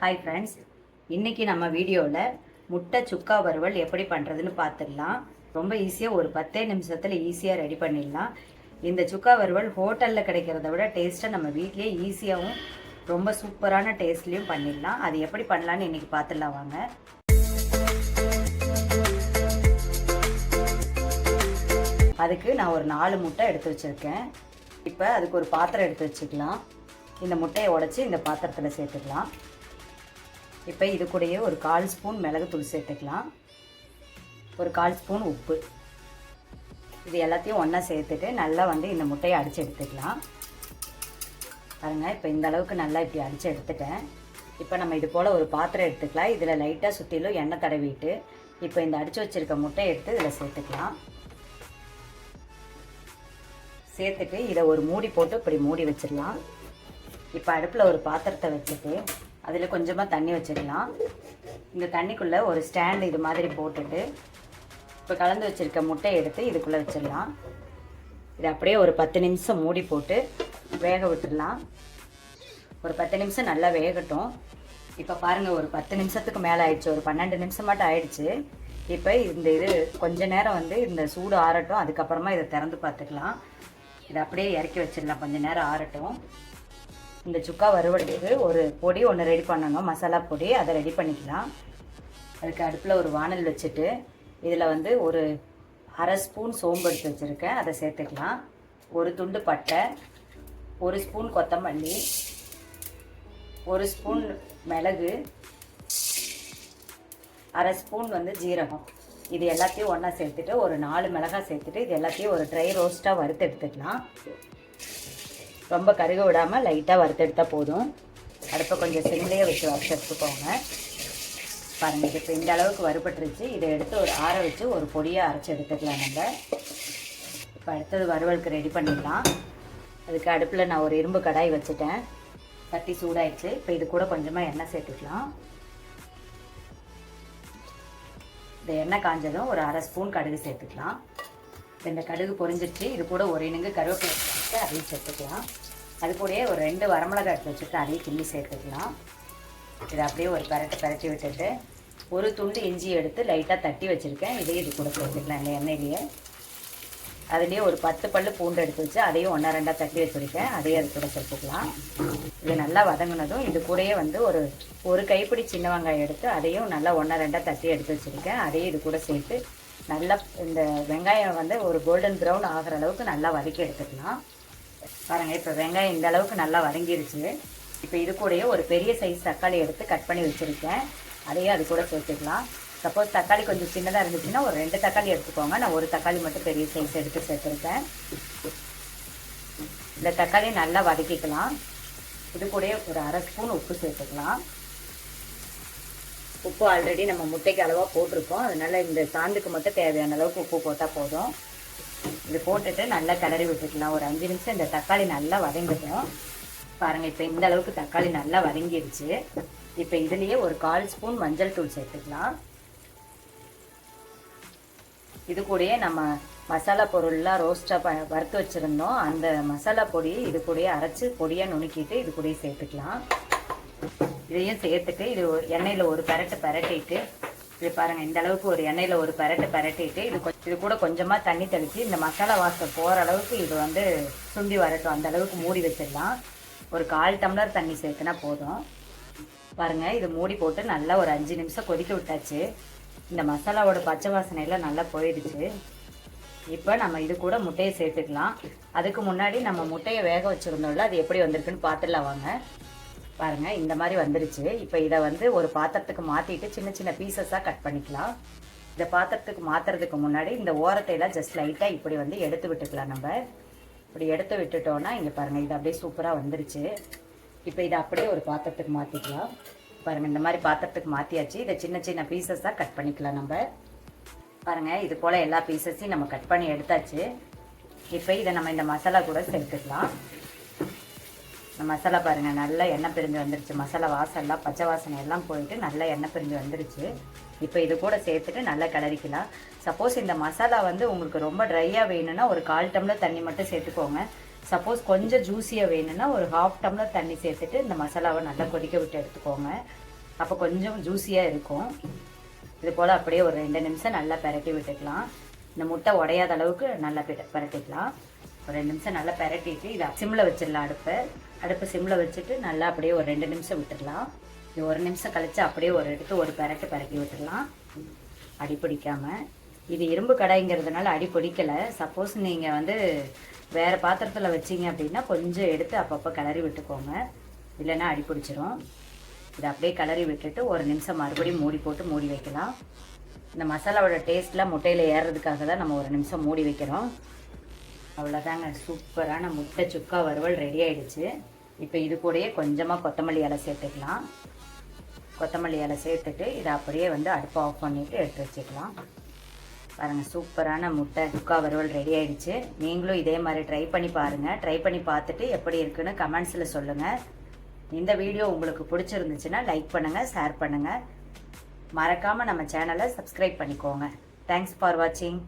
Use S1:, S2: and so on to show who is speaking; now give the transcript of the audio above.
S1: Hi friends, இன்றைக்கி நம்ம வீடியோவில் முட்டை சுக்கா வறுவல் எப்படி பண்ணுறதுன்னு பார்த்துடலாம். ரொம்ப ஈஸியாக ஒரு 10 நிமிஷத்தில் ஈஸியாக ரெடி பண்ணிடலாம். இந்த சுக்கா வறுவல் ஹோட்டலில் கிடைக்கிறத விட டேஸ்ட்டாக நம்ம வீட்லேயே ஈஸியாகவும் ரொம்ப சூப்பரான டேஸ்ட்லேயும் பண்ணிடலாம். அது எப்படி பண்ணலான்னு இன்றைக்கி பார்த்துடலாம் வாங்க. அதுக்கு நான் ஒரு 4 முட்டை எடுத்து வச்சுருக்கேன். இப்போ அதுக்கு ஒரு பாத்திரம் எடுத்து வச்சுக்கலாம். இந்த முட்டையை உடச்சி இந்த பாத்திரத்தில் சேர்த்துக்கலாம். இப்போ இது கூடயே ஒரு 1/4 ஸ்பூன் மிளகுத்தூள் சேர்த்துக்கலாம். ஒரு 1/4 ஸ்பூன் உப்பு. இது எல்லாத்தையும் ஒன்றா சேர்த்துட்டு நல்லா இந்த முட்டையை அடித்து எடுத்துக்கலாம். பாருங்கள், இப்போ இந்த அளவுக்கு நல்லா இப்படி அடித்து எடுத்துட்டேன். இப்போ நம்ம இது போல் ஒரு பாத்திரம் எடுத்துக்கலாம். இதில் லைட்டாக சுற்றிலும் எண்ணெய் தடவிட்டு இப்போ இந்த அடித்து வச்சுருக்க முட்டையை எடுத்து இதில் சேர்த்துக்கலாம். சேர்த்துட்டு இதை ஒரு மூடி போட்டு இப்படி மூடி வச்சிடலாம். இப்போ அடுப்பில் ஒரு பாத்திரத்தை வச்சுட்டு அதில் கொஞ்சமாக தண்ணி வச்சிடலாம். இந்த தண்ணிக்குள்ளே ஒரு ஸ்டாண்டு இது மாதிரி போட்டுட்டு இப்போ கலந்து வச்சுருக்க முட்டையை எடுத்து இதுக்குள்ளே வச்சிடலாம். இது அப்படியே ஒரு 10 நிமிஷம் மூடி போட்டு வேக விட்டுடலாம். ஒரு 10 நிமிஷம் நல்லா வேகட்டும். இப்போ பாருங்கள், ஒரு 10 நிமிஷத்துக்கு மேலே ஆயிடுச்சு. ஒரு 12 நிமிஷமாட்டம் ஆயிடுச்சு. இப்போ இது கொஞ்ச நேரம் இந்த சூடு ஆறட்டும். அதுக்கப்புறமா இதை திறந்து பார்த்துக்கலாம். இதை அப்படியே இறக்கி வச்சிடலாம், கொஞ்சம் நேரம் ஆறட்டும். இந்த சுக்கா வறுவலுக்கு ஒரு பொடி ஒன்று ரெடி பண்ணணும், மசாலா பொடி. அதை ரெடி பண்ணிக்கலாம். அதுக்கு அடுப்பில் ஒரு வானல் வச்சுட்டு இதில் ஒரு 1/2 ஸ்பூன் சோம்பு எடுத்து வச்சுருக்கேன், அதை சேர்த்துக்கலாம். ஒரு துண்டு பட்டை, 1 ஸ்பூன் கொத்தமல்லி, 1 ஸ்பூன் மிளகு, 1/2 ஸ்பூன் ஜீரகம். இது எல்லாத்தையும் ஒன்றா சேர்த்துட்டு ஒரு 4 மிளகாய் சேர்த்துட்டு இது எல்லாத்தையும் ஒரு ட்ரை ரோஸ்ட்டாக வறுத்து எடுத்துக்கலாம். ரொம்ப கருக விடாமல் லைட்டாக வறுத்தெடுத்தால் போதும். அடுப்பை கொஞ்சம் சிம்லேயே வச்சு வறுத்து எடுத்துக்கோங்க. பாருங்கள், இப்போ இந்த அளவுக்கு வறுபட்டுருச்சு. இதை எடுத்து ஒரு ஆற வச்சு ஒரு பொடியாக அரைச்சி எடுத்துக்கலாம் நம்ம. இப்போ அடுத்தது வறுவலுக்கு ரெடி பண்ணிடலாம். அதுக்கு அடுப்பில் நான் ஒரு இரும்பு கடாய் வச்சுட்டேன். தட்டி சூடாயிடுச்சு. இப்போ இது கூட கொஞ்சமாக எண்ணெய் சேர்த்துக்கலாம். இந்த எண்ணெய் காஞ்சதும் ஒரு 1/2 ஸ்பூன் கடுகு சேர்த்துக்கலாம். இந்த கடுகு பொரிஞ்சிருச்சு. இது கூட ஒரு இனுங்கு கருவேப்பிலை வச்சுட்டு அதையும் சேர்த்துக்கலாம். அது கூடயே ஒரு 2 வரமிளகாய் எடுத்து வச்சுட்டு அதையும் கிள்ளி சேர்த்துக்கலாம். இதை அப்படியே ஒரு பரட்டி விட்டுட்டு ஒரு துண்டு இஞ்சி எடுத்து லைட்டாக தட்டி வச்சுருக்கேன். இதையும் இது கூட சேர்த்துக்கலாம். இந்த எண்ணெயிலேயே அதுலேயே ஒரு 10 பல்லு பூண்டு எடுத்து வச்சு அதையும் 1-2 தட்டி வச்சுருக்கேன். அதையும் அது கூட சேர்த்துக்கலாம். இது நல்லா வதங்கினதும் இது கூடயே ஒரு கைப்பிடி சின்ன வெங்காயம் எடுத்து அதையும் நல்லா 1-2 தட்டி எடுத்து வச்சுருக்கேன். அதையும் இது கூட சேர்த்து நல்லா இந்த வெங்காயம் ஒரு கோல்டன் ப்ரௌன் ஆகிற அளவுக்கு நல்லா வதக்கி எடுத்துக்கலாம். பாருங்கள், இப்போ வெங்காயம் இந்த அளவுக்கு நல்லா வதங்கிருச்சு. இப்போ இது கூடயே ஒரு பெரிய சைஸ் தக்காளி எடுத்து கட் பண்ணி வச்சுருக்கேன். அதையும் அது கூட சேர்த்துக்கலாம். சப்போஸ் தக்காளி கொஞ்சம் சின்னதாக இருந்துச்சுன்னா ஒரு 2 தக்காளி எடுத்துக்கோங்க. நான் ஒரு தக்காளி மட்டும் பெரிய சைஸ் எடுத்து சேர்த்துருக்கேன். இந்த தக்காளி நல்லா வதக்கிக்கலாம். இது கூடயே ஒரு 1/2 ஸ்பூன் உப்பு சேர்த்துக்கலாம். உப்பு ஆல்ரெடி நம்ம முட்டைக்கு அளவாக போட்டிருக்கோம். அதனால் இந்த சாந்துக்கு மட்டும் தேவையான அளவுக்கு உப்பு போட்டால் போதும். இது போட்டுட்டு நல்லா கிளறி விட்டுக்கலாம். ஒரு 5 நிமிஷம் இந்த தக்காளி நல்லா வதங்கிடும். பாருங்கள், இப்போ இந்த அளவுக்கு தக்காளி நல்லா வதங்கிடுச்சு. இப்போ இதுலேயே ஒரு 1/4 ஸ்பூன் மஞ்சள் தூள் சேர்த்துக்கலாம். இது கூடயே நம்ம மசாலா பொருள்லாம் ரோஸ்ட்டாக வறுத்து வச்சுருந்தோம். அந்த மசாலா பொடி இது கூடயே அரைச்சி பொடியாக நுணுக்கிட்டு இது கூடயே சேர்த்துக்கலாம். இதையும் சேர்த்துட்டு இது எண்ணெயில் ஒரு பரட்டிட்டு இது பாருங்கள், இந்த அளவுக்கு ஒரு எண்ணெயில் ஒரு பரட்டிட்டு இது கூட கொஞ்சமாக தண்ணி தெளித்து இந்த மசாலா வாசனை போகிற அளவுக்கு இது சுண்டி வரட்டும். அந்த அளவுக்கு மூடி வச்சிடலாம். ஒரு 1/4 டம்ளர் தண்ணி சேர்த்துனா போதும். பாருங்கள், இது மூடி போட்டு நல்லா ஒரு 5 நிமிஷம் கொதிக்க விட்டாச்சு. இந்த மசாலாவோட பச்சை வாசனையெல்லாம் நல்லா போயிடுச்சு. இப்போ நம்ம இது கூட முட்டையை சேர்த்துக்கலாம். அதுக்கு முன்னாடி நம்ம முட்டையை வேக வச்சுருந்தோம்ல, அது எப்படி வந்திருக்குன்னு பார்த்துடலாம் வாங்க. பாருங்கள், இந்த மாதிரி வந்துருச்சு. இப்போ இதை ஒரு பாத்திரத்துக்கு மாற்றிட்டு சின்ன சின்ன பீசஸாக கட் பண்ணிக்கலாம். இந்த பாத்திரத்துக்கு மாற்றுறதுக்கு முன்னாடி இந்த ஓரத்தையெல்லாம் ஜஸ்ட் லைட்டாக இப்படி எடுத்து விட்டுக்கலாம். நம்ம இப்படி எடுத்து விட்டுட்டோன்னா இங்கே பாருங்கள், இது அப்படியே சூப்பராக வந்துருச்சு. இப்போ இதை அப்படியே ஒரு பாத்திரத்துக்கு மாற்றிக்கலாம். பாருங்கள், இந்த மாதிரி பாத்திரத்துக்கு மாற்றியாச்சு. இதை சின்ன சின்ன பீசஸாக கட் பண்ணிக்கலாம். நம்ம பாருங்கள், இது போல் எல்லா பீசஸையும் நம்ம கட் பண்ணி எடுத்தாச்சு. இப்போ இதை நம்ம இந்த மசாலா கூட சேர்த்துக்கலாம். இந்த மசாலா பாருங்கள், நல்லா எண்ணெய் பிரிஞ்சு வந்துருச்சு. மசாலா வாசம்லாம் பச்சை வாசனை எல்லாம் போயிட்டு நல்லா எண்ணெய் பிரிஞ்சு வந்துருச்சு. இப்போ இது கூட சேர்த்துட்டு நல்லா கிளறிக்கலாம். சப்போஸ் இந்த மசாலா உங்களுக்கு ரொம்ப ட்ரையாக வேணும்னா ஒரு 1/4 டம்ளர் தண்ணி மட்டும் சேர்த்துக்கோங்க. சப்போஸ் கொஞ்சம் ஜூஸியாக வேணும்னா ஒரு 1/2 டம்ளர் தண்ணி சேர்த்துட்டு இந்த மசாலாவை நல்லா கொதிக்க விட்டு எடுத்துக்கோங்க. அப்போ கொஞ்சம் ஜூஸியாக இருக்கும். இது போல் அப்படியே ஒரு 2 நிமிஷம் நல்லா பிரட்டி விட்டுக்கலாம். இந்த முட்டை உடையாத அளவுக்கு நல்லா பிரட்டிக்கலாம். ஒரு 2 நிமிஷம் நல்லா பிரட்டிட்டு இதை சிம்மில் வச்சிடலாம். அடுப்பு சிம்மில் வச்சுட்டு நல்லா அப்படியே ஒரு 2 நிமிஷம் விட்டுடலாம். இது 1 நிமிஷம் கழித்து அப்படியே ஒரு பிரட்டி விட்டுடலாம், அடி பிடிக்காமல். இது இரும்பு கடாய்ங்கிறதுனால அடி பிடிக்கலை. சப்போஸ் நீங்கள் வந்து வேறு பாத்திரத்தில் வச்சிங்க அப்படின்னா கொஞ்சம் எடுத்து அப்பப்போ கிளறி விட்டுக்கோங்க, இல்லைன்னா அடி பிடிச்சிரும். இதை அப்படியே கிளறி விட்டுட்டு 1 நிமிஷம் மறுபடியும் மூடி போட்டு மூடி வைக்கலாம். இந்த மசாலாவோட டேஸ்ட்லாம் முட்டையில் ஏறுறதுக்காக தான் நம்ம 1 நிமிஷம் மூடி வைக்கிறோம். அவ்வளோதாங்க, சூப்பரான முட்டை சுக்கா வறுவல் ரெடி ஆகிடுச்சு. இப்போ இது கூடயே கொஞ்சமாக கொத்தமல்லி இலை சேர்த்துக்கலாம். கொத்தமல்லி இலை சேர்த்துட்டு இதை அப்படியே வந்து அடுப்பை ஆஃப் பண்ணிவிட்டு எடுத்து வச்சுக்கலாம். பாருங்கள், சூப்பரான முட்டை சுக்கா வறுவல் ரெடி ஆகிடுச்சு. நீங்களும் இதே மாதிரி ட்ரை பண்ணி பாருங்கள். ட்ரை பண்ணி பார்த்துட்டு எப்படி இருக்குன்னு கமெண்ட்ஸில் சொல்லுங்கள். இந்த வீடியோ உங்களுக்கு பிடிச்சிருந்துச்சுன்னா லைக் பண்ணுங்கள், ஷேர் பண்ணுங்கள். மறக்காமல் நம்ம சேனலை சப்ஸ்கிரைப் பண்ணிக்கோங்க. தேங்க்ஸ் ஃபார் வாட்சிங்.